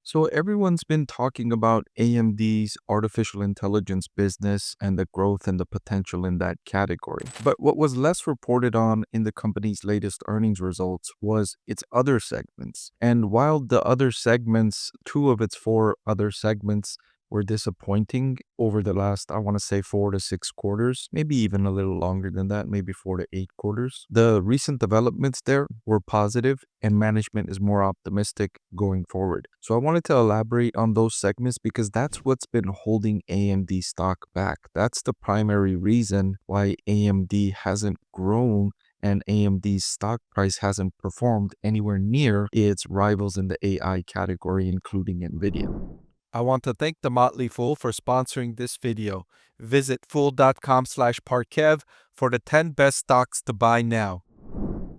So everyone's been talking about AMD's artificial intelligence business and the growth and the potential in that category. But what was less reported on in the company's latest earnings results was its other segments. And while the other segments, two of its four other segments, were disappointing over the last, I want to say, 4 to 6 quarters, maybe even a little longer than that, maybe 4 to 8 quarters. The recent developments there were positive, and management is more optimistic going forward. So I wanted to elaborate on those segments because that's what's been holding AMD stock back. That's the primary reason why AMD hasn't grown and AMD's stock price hasn't performed anywhere near its rivals in the AI category, including NVIDIA. I want to thank the Motley Fool for sponsoring this video. Visit fool.com/parkev for the 10 best stocks to buy now.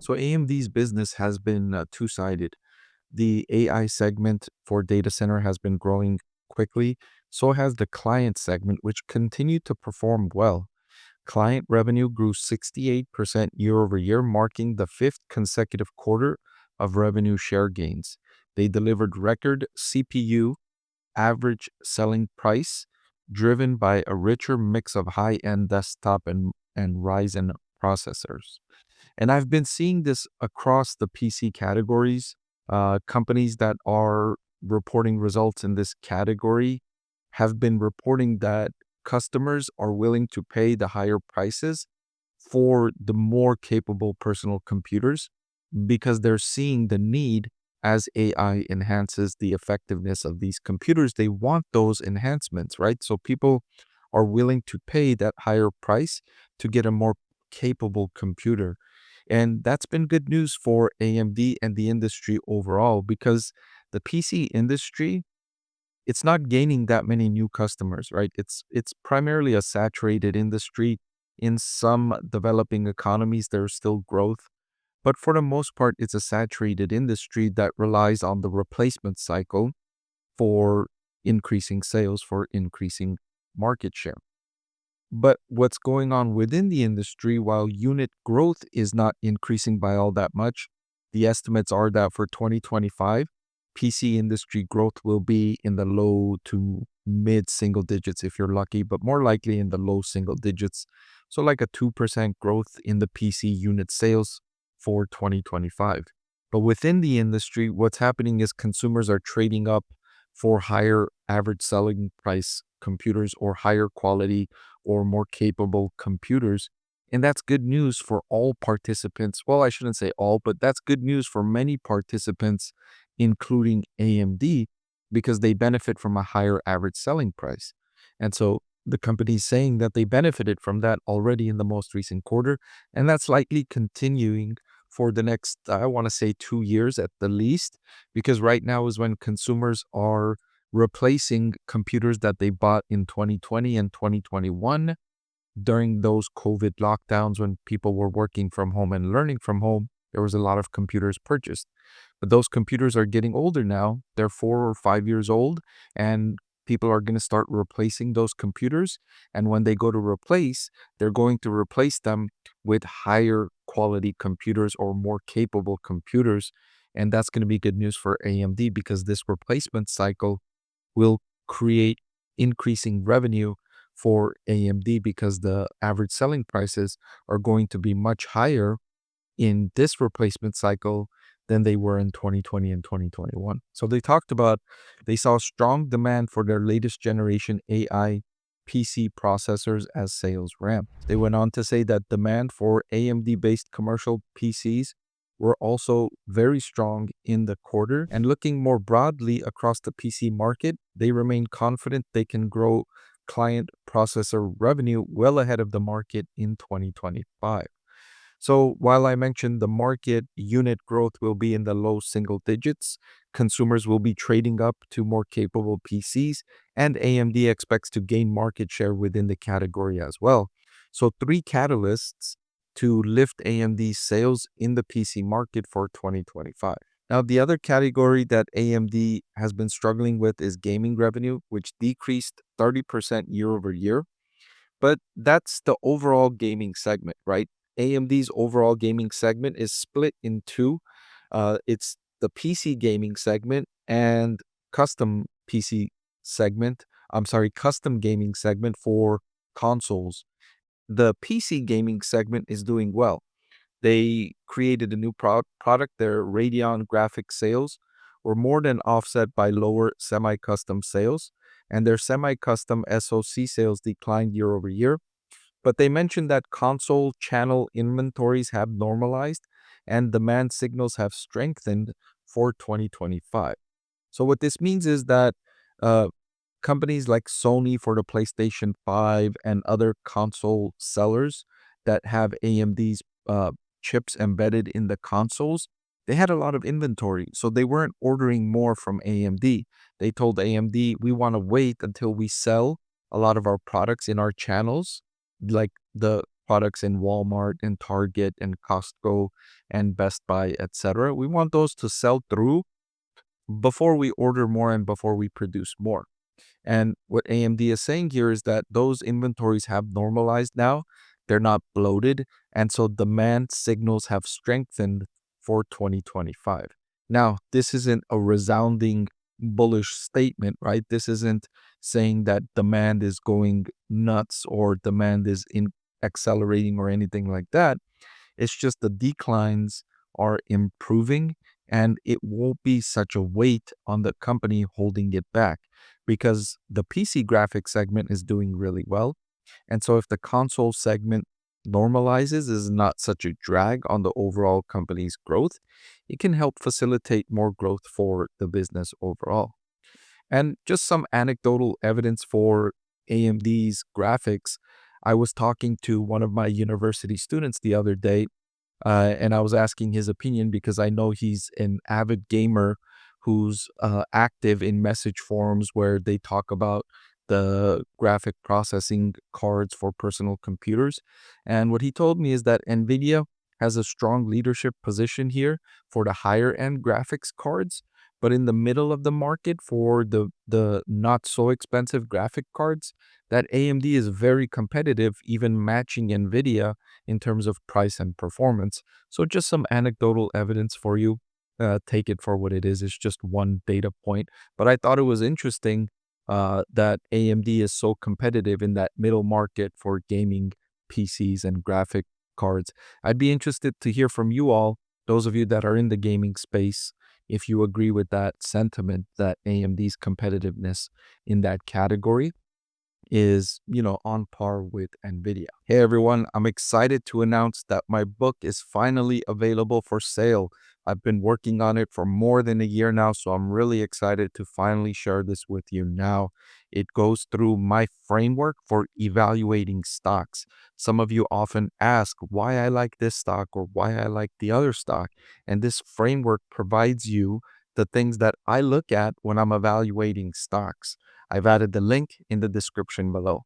So AMD's business has been two-sided. The AI segment for data center has been growing quickly. So has the client segment, which continued to perform well. Client revenue grew 68% year over year, marking the fifth consecutive quarter of revenue share gains. They delivered record CPU average selling price, driven by a richer mix of high-end desktop and Ryzen processors. And I've been seeing this across the PC categories. Companies that are reporting results in this category have been reporting that customers are willing to pay the higher prices for the more capable personal computers because they're seeing the need as AI enhances the effectiveness of these computers. They want those enhancements, right? So people are willing to pay that higher price to get a more capable computer. And that's been good news for AMD and the industry overall because the PC industry, it's not gaining that many new customers, right? It's primarily a saturated industry. In some developing economies, there's still growth, but for the most part, it's a saturated industry that relies on the replacement cycle for increasing sales, for increasing market share. But what's going on within the industry, while unit growth is not increasing by all that much, the estimates are that for 2025, PC industry growth will be in the low to mid single digits if you're lucky, but more likely in the low single digits. So, like a 2% growth in the PC unit sales for 2025. But within the industry, what's happening is consumers are trading up for higher average selling price computers or higher quality or more capable computers. And that's good news for all participants. Well, I shouldn't say all, but that's good news for many participants, including AMD, because they benefit from a higher average selling price. And so the company is saying that they benefited from that already in the most recent quarter. And that's likely continuing for the next, I want to say 2 years at the least, because right now is when consumers are replacing computers that they bought in 2020 and 2021 during those COVID lockdowns when people were working from home and learning from home. There was a lot of computers purchased, but those computers are getting older now. They're 4 or 5 years old, and people are going to start replacing those computers. And when they go to replace, they're going to replace them with higher quality computers or more capable computers. And that's going to be good news for AMD because this replacement cycle will create increasing revenue for AMD because the average selling prices are going to be much higher in this replacement cycle than they were in 2020 and 2021. So they talked about they saw strong demand for their latest generation AI PC processors as sales ramped. They went on to say that demand for AMD based commercial PCs were also very strong in the quarter. And looking more broadly across the PC market, they remain confident they can grow client processor revenue well ahead of the market in 2025. So while I mentioned the market unit growth will be in the low single digits, consumers will be trading up to more capable PCs, and AMD expects to gain market share within the category as well. So three catalysts to lift AMD's sales in the PC market for 2025. Now, the other category that AMD has been struggling with is gaming revenue, which decreased 30% year over year. But that's the overall gaming segment, right? AMD's overall gaming segment is split in two. It's the PC gaming segment and custom PC segment, custom gaming segment for consoles. The PC gaming segment is doing well. They created a new product. Their Radeon graphics sales were more than offset by lower semi-custom sales, and their semi-custom SoC sales declined year over year. But they mentioned that console channel inventories have normalized and demand signals have strengthened for 2025. So what this means is that uh, companies like Sony for the PlayStation 5 and other console sellers that have AMD's chips embedded in the consoles, they had a lot of inventory. So they weren't ordering more from AMD. They told AMD, we want to wait until we sell a lot of our products in our channels, like the products in Walmart and Target and Costco and Best Buy, etc. We want those to sell through before we order more and before we produce more. And what AMD is saying here is that those inventories have normalized now. They're not bloated. And so demand signals have strengthened for 2025. Now, this isn't a resounding bullish statement, right? This isn't saying that demand is going nuts or demand is accelerating or anything like that. It's just the declines are improving and it won't be such a weight on the company holding it back because the PC graphics segment is doing really well. And so if the console segment normalizes is not such a drag on the overall company's growth, it can help facilitate more growth for the business overall. And just some anecdotal evidence for AMD's graphics. I was talking to one of my university students the other day and I was asking his opinion because I know he's an avid gamer who's active in message forums where they talk about the graphic processing cards for personal computers. And what he told me is that NVIDIA has a strong leadership position here for the higher end graphics cards. But in the middle of the market for the not so expensive graphic cards, that AMD is very competitive, even matching NVIDIA in terms of price and performance. So just some anecdotal evidence for you. Take it for what it is. It's just one data point. But I thought it was interesting that AMD is so competitive in that middle market for gaming PCs and graphic cards. I'd be interested to hear from you all, those of you that are in the gaming space, if you agree with that sentiment that AMD's competitiveness in that category is, on par with NVIDIA. Hey everyone, I'm excited to announce that my book is finally available for sale. I've been working on it for more than a year now, so I'm really excited to finally share this with you now. It goes through my framework for evaluating stocks. Some of you often ask why I like this stock or why I like the other stock, and this framework provides you the things that I look at when I'm evaluating stocks. I've added the link in the description below.